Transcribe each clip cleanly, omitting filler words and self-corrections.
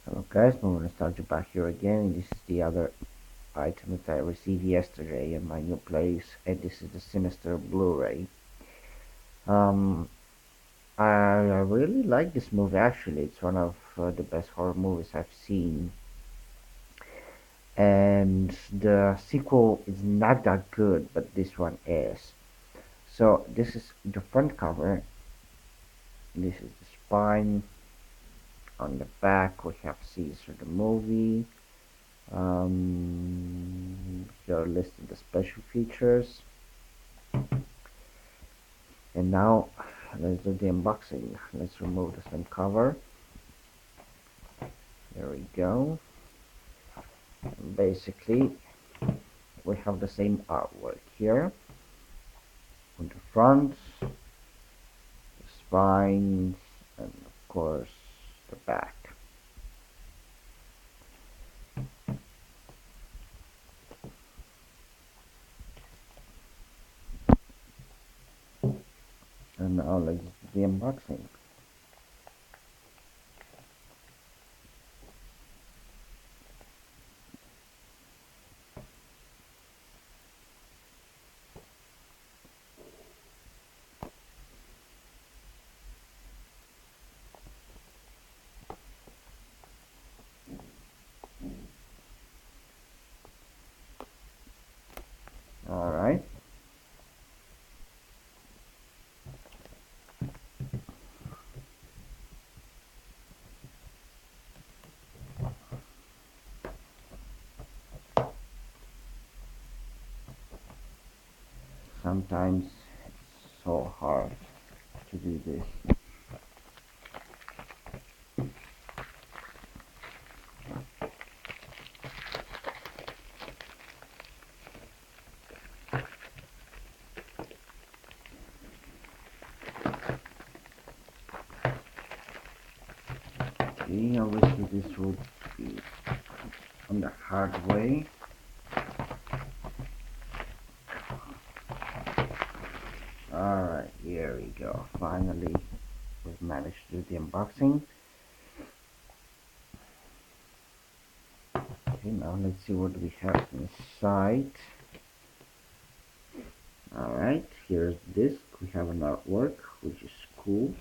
Hello guys, my Nostalgia back here again, and this is the other item that I received yesterday in my new place, and this is the Sinister Blu-ray. Um, I really like this movie actually. It's one of the best horror movies I've seen, and the sequel is not that good, but this one is. So this is the front cover. This is the spine. On the back we have Caesar the movie. Here are listed the special features, and now let's do the unboxing. Let's remove the front cover. There we go. And basically we have the same artwork here on the front, the spines, and of course the back. And now let's do the unboxing. Alright. Sometimes it's so hard to do this. Okay, obviously this would be on the hard way. Alright, here we go. Finally, we've managed to do the unboxing. Okay, now let's see what we have inside. Alright, here's the disc. We have an artwork, which is cool.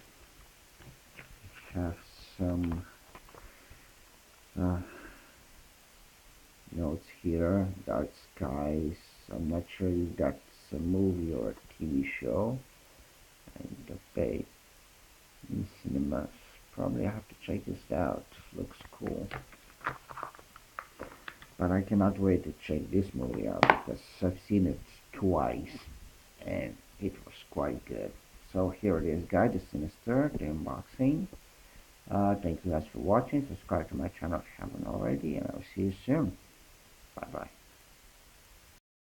We have some notes here. Dark skies. I'm not sure if that's a movie or a TV show. And the pay in cinemas. Probably have to check this out. Looks cool. But I cannot wait to check this movie out because I've seen it twice and it was quite good. So here it is, guys, the Sinister, the unboxing. Thank you guys for watching. Subscribe to my channel if you haven't already, and I'll see you soon. Bye bye.